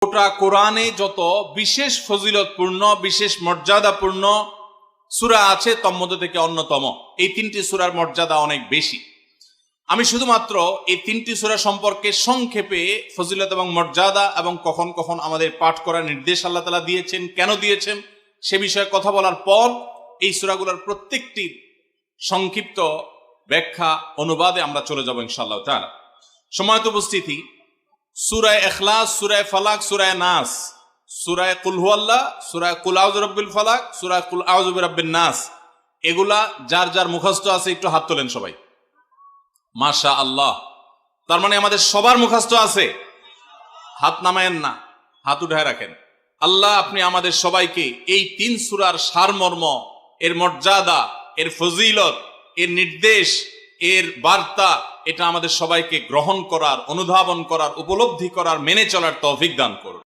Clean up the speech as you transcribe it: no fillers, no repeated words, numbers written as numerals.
গোটা কোরআনে যত বিশেষ ফজিলতপূর্ণ বিশেষ মর্যাদাপূর্ণ সূরা আছে তন্মধ্যে থেকে অন্যতম। এই তিনটি সূরার মর্যাদা অনেক বেশি। আমি শুধুমাত্র এই তিনটি সূরা সম্পর্কে সংক্ষেপে ফজিলত এবং মর্যাদা এবং কখন কখন আমাদের পাঠ করার নির্দেশ আল্লাহ তাআলা দিয়েছেন, কেন দিয়েছেন সে বিষয়ে কথা বলার পর এই সূরাগুলোর প্রত্যেকটি সংক্ষিপ্ত ব্যাখ্যা অনুবাদে আমরা চলে যাব ইনশাআল্লাহ তাআলা। সম্মানিত উপস্থিতি, সূরা ইখলাস, সূরা ফালাক, সূরা নাস, সূরা কুল হুয়াল্লাহ, সূরা কুল আউযু বিরাব্বিল ফালাক, সূরা কুল আউযু বিরাব্বিন নাস, এগুলা যার যার মুখস্থ আছে একটু হাত তোলেন সবাই। মাশাআল্লাহ, তার মানে আমাদের সবার মুখস্থ আছে। হাত নামায়েন না, হাত উঠায় রাখেন। আল্লাহ আপনি আমাদের সবাইকে এই তিন সূরার সারমর্ম, এর মর্যাদা, এর ফজিলত, এর নির্দেশ, এর বার্তা, এটা আমাদের সবাইকে গ্রহণ করার, অনুধাবন করার, উপলব্ধি করার, মেনে চলার তৌফিক দান করুন।